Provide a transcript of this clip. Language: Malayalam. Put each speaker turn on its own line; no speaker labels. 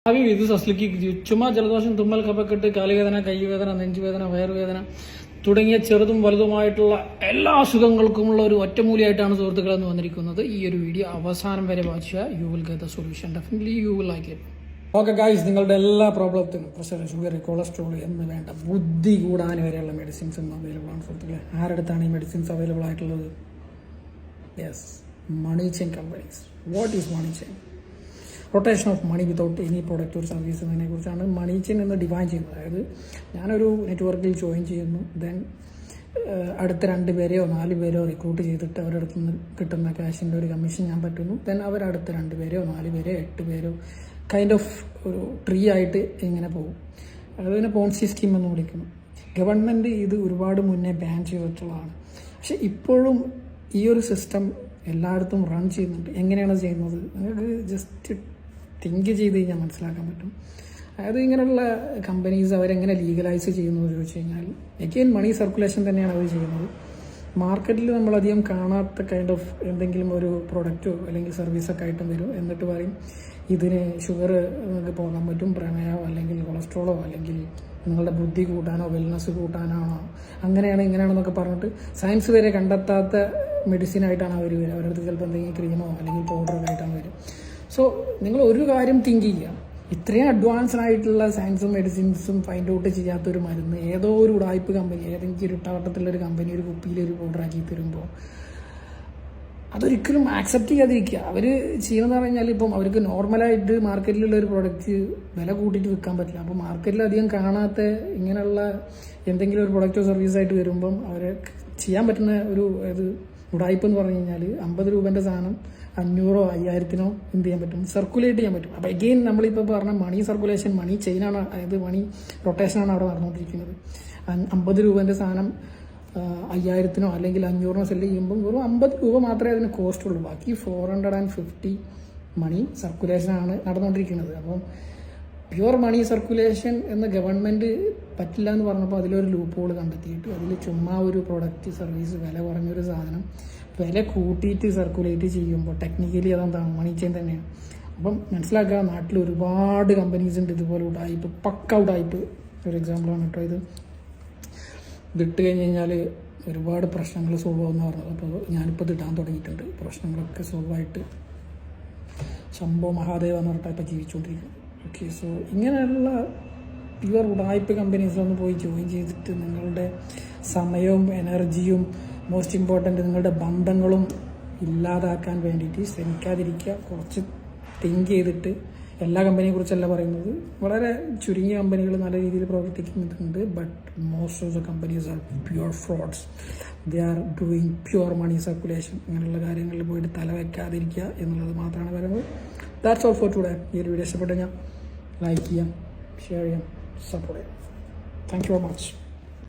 ഇത് സസ്ലിക്ക് ചുമ്മാ ജലദോഷം, തുമ്മൽ, കഫക്കെട്ട്, കാലുവേദന, കൈവേദന, നെഞ്ചുവേദന, വയറുവേദന തുടങ്ങിയ ചെറുതും വലുതുമായിട്ടുള്ള എല്ലാ അസുഖങ്ങൾക്കുമുള്ള ഒരു ഒറ്റമൂലിയായിട്ടാണ് സുഹൃത്തുക്കളെന്ന് വന്നിരിക്കുന്നത്. ഈ ഒരു വീഡിയോ അവസാനം വരെ വായിച്ചാൽ you will get the solution. Definitely you will like it. Okay guys, നിങ്ങളുടെ എല്ലാ പ്രോബ്ലത്തിനും പ്രഷർ, ഷുഗർ, കൊളസ്ട്രോൾ എന്ന് വേണ്ട ബുദ്ധി കൂടാൻ വരെയുള്ള മെഡിസിൻസ് ഇന്ന് അവൈലബിൾ ആണ് സുഹൃത്തുക്കളെ. ആരുടെടുത്താണ് ഈ മെഡിസിൻസ് അവൈലബിൾ ആയിട്ടുള്ളത്? Yes, money chain companies. What is money chain? Rotation of money without any product or service എന്നതിനെ കുറിച്ചാണ് മണി ചെയിൻ എന്ന് ഡിഫൈൻ ചെയ്യുന്നത്. അതായത് ഞാനൊരു നെറ്റ്വർക്കിൽ ജോയിൻ ചെയ്യുന്നു, ദെൻ അടുത്ത 2 പേരെയോ 4 പേരെയോ റിക്രൂട്ട് ചെയ്തിട്ട് അവരുടെ അടുത്ത് നിന്ന് കിട്ടുന്ന ക്യാഷിൻ്റെ ഒരു കമ്മീഷൻ ഞാൻ പറ്റുന്നു. ദെൻ അവരടുത്ത 2 പേരെയോ 4 പേരെയോ 8 പേരോ കൈൻഡ് ഓഫ് ഒരു ട്രീ ആയിട്ട് ഇങ്ങനെ പോകും. അതിനെ പോൺസി സ്കീം എന്ന് വിളിക്കുന്നു. ഗവൺമെൻറ് ഇത് ഒരുപാട് മുന്നേ ബാൻ ചെയ്തിട്ടുള്ളതാണ്. പക്ഷെ ഇപ്പോഴും ഈ ഒരു സിസ്റ്റം എല്ലായിടത്തും റൺ ചെയ്യുന്നുണ്ട്. എങ്ങനെയാണ് ചെയ്യുന്നത്? നിങ്ങൾക്ക് ജസ്റ്റ് തിങ്ക് ചെയ്ത് കഴിഞ്ഞാൽ മനസ്സിലാക്കാൻ പറ്റും. അതായത് ഇങ്ങനെയുള്ള കമ്പനീസ് അവരെങ്ങനെ ലീഗലൈസ് ചെയ്യുന്നു എന്ന് ചോദിച്ചു കഴിഞ്ഞാൽ എഗെയിൻ മണി സർക്കുലേഷൻ തന്നെയാണ് അവർ ചെയ്യുന്നത്. മാർക്കറ്റിൽ നമ്മളധികം കാണാത്ത കൈൻഡ് ഓഫ് എന്തെങ്കിലും ഒരു പ്രൊഡക്റ്റോ അല്ലെങ്കിൽ സർവീസൊക്കെ ആയിട്ടും വരും. എന്നിട്ട് പറയും ഇതിന് ഷുഗർ നിങ്ങൾക്ക് പോകാൻ പറ്റും, പ്രമേഹമോ അല്ലെങ്കിൽ കൊളസ്ട്രോളോ അല്ലെങ്കിൽ നിങ്ങളുടെ ബുദ്ധി കൂട്ടാനോ വെൽനസ് കൂട്ടാനാണോ അങ്ങനെയാണ് ഇങ്ങനെയാണെന്നൊക്കെ പറഞ്ഞിട്ട് സയൻസ് വരെ കണ്ടെത്താത്ത മെഡിസിനായിട്ടാണ് അവർ വരിക. അവരുടെ അടുത്ത് ചിലപ്പോൾ എന്തെങ്കിലും ക്രീമോ അല്ലെങ്കിൽ പൗഡറൊക്കെ ആയിട്ടാണ് വരും. സോ നിങ്ങൾ ഒരു കാര്യം തിങ്ക് ചെയ്യുക, ഇത്രയും അഡ്വാൻസ്ഡ് ആയിട്ടുള്ള സയൻസും മെഡിസിൻസും ഫൈൻഡ് ഔട്ട് ചെയ്യാത്തൊരു മരുന്ന് ഏതോ ഒരു ഉടായ്പ കമ്പനി, ഏതെങ്കിലും ഒരു ഇട്ടാവട്ടത്തിലൊരു കമ്പനി ഒരു കുപ്പിയിൽ ഒരു പൗഡറാക്കി തരുമ്പോൾ അതൊരിക്കലും ആക്സെപ്റ്റ് ചെയ്യാതിരിക്കുക. അവർ ചെയ്യുന്നതെന്ന് പറഞ്ഞാൽ ഇപ്പം അവർക്ക് നോർമലായിട്ട് മാർക്കറ്റിലുള്ള ഒരു പ്രൊഡക്റ്റ് വില കൂട്ടിയിട്ട് വിൽക്കാൻ പറ്റില്ല. അപ്പോൾ മാർക്കറ്റിൽ അധികം കാണാത്ത ഇങ്ങനെയുള്ള എന്തെങ്കിലും ഒരു പ്രൊഡക്റ്റോ സർവീസായിട്ട് വരുമ്പം അവരെ ചെയ്യാൻ പറ്റുന്ന ഒരു ഉടായ്പ എന്ന് പറഞ്ഞു കഴിഞ്ഞാൽ 50 രൂപേൻ്റെ സാധനം 500 5000 എന്ത് ചെയ്യാൻ പറ്റും? സർക്കുലേറ്റ് ചെയ്യാൻ പറ്റും. അപ്പോൾ എഗെയിൻ നമ്മളിപ്പോൾ പറഞ്ഞ മണി സർക്കുലേഷൻ, മണി ചെയിനാണ്, അതായത് മണി റൊട്ടേഷനാണ് അവിടെ നടന്നുകൊണ്ടിരിക്കുന്നത്. 50 രൂപേൻ്റെ സാധനം 5000 അല്ലെങ്കിൽ 500 സെല്ല് ചെയ്യുമ്പോൾ വെറും 50 രൂപ മാത്രമേ അതിന് കോസ്റ്റ് ഉള്ളൂ. ബാക്കി 450 മണി സർക്കുലേഷനാണ് നടന്നുകൊണ്ടിരിക്കുന്നത്. അപ്പം പ്യുവർ മണി സർക്കുലേഷൻ എന്ന് ഗവൺമെൻറ് പറ്റില്ല എന്ന് പറഞ്ഞപ്പോൾ അതിലൊരു ലൂപ്പ് ഹോൾ കണ്ടെത്തിയിട്ട് അതിൽ ചുമ്മാ ഒരു പ്രൊഡക്റ്റ് സർവീസ് വില കുറഞ്ഞൊരു സാധനം വില കൂട്ടിയിട്ട് സർക്കുലേറ്റ് ചെയ്യുമ്പോൾ ടെക്നിക്കലി അതെന്താണ്? മണി ചെയിൻ തന്നെയാണ്. അപ്പം മനസ്സിലാക്കുക, നാട്ടിൽ ഒരുപാട് കമ്പനീസ് ഉണ്ട് ഇതുപോലെ ഉടായ്പ്, പക്ക ഉടായ്പ്. ഒരു എക്സാമ്പിളാണ് കേട്ടോ ഇത്. ഇതിട്ട് കഴിഞ്ഞ് കഴിഞ്ഞാൽ ഒരുപാട് പ്രശ്നങ്ങൾ സോൾവ് ആവുമെന്ന് പറഞ്ഞത്. അപ്പോൾ ഞാനിപ്പോൾ ഇത് ഇടാൻ തുടങ്ങിയിട്ടുണ്ട്. പ്രശ്നങ്ങളൊക്കെ സോൾവ് ആയിട്ട് ശംഭോ മഹാദേവ എന്ന് പറഞ്ഞിട്ട് ഇപ്പോൾ ജീവിച്ചുകൊണ്ടിരിക്കുന്നത്. ഓക്കെ, സോ ഇങ്ങനെയുള്ള പ്യുവർ ഉടായ്പ കമ്പനീസിലൊന്ന് പോയി ജോയിൻ ചെയ്തിട്ട് നിങ്ങളുടെ സമയവും എനർജിയും മോസ്റ്റ് ഇമ്പോർട്ടൻ്റ് നിങ്ങളുടെ ബന്ധങ്ങളും ഇല്ലാതാക്കാൻ വേണ്ടിയിട്ട് ശ്രമിക്കാതിരിക്കുക. കുറച്ച് തിങ്ക് ചെയ്തിട്ട്, എല്ലാ കമ്പനിയെ കുറിച്ചല്ല പറയുന്നത്, വളരെ ചുരുങ്ങിയ കമ്പനികൾ നല്ല രീതിയിൽ പ്രവർത്തിക്കുന്നുണ്ട്. But most of the companies are pure frauds. They are doing pure money circulation. അങ്ങനെയുള്ള കാര്യങ്ങളിൽ പോയിട്ട് തല വയ്ക്കാതിരിക്കുക എന്നുള്ളത് മാത്രമാണ് പറയുന്നത്. That's all for today. ഈ ഒരു വീഡിയോ ഇഷ്ടപ്പെട്ടു കഴിഞ്ഞാൽ ലൈക്ക് ചെയ്യാം, ഷെയർ ചെയ്യാം, സപ്പോർട്ട് ചെയ്യാം. Thank you very much.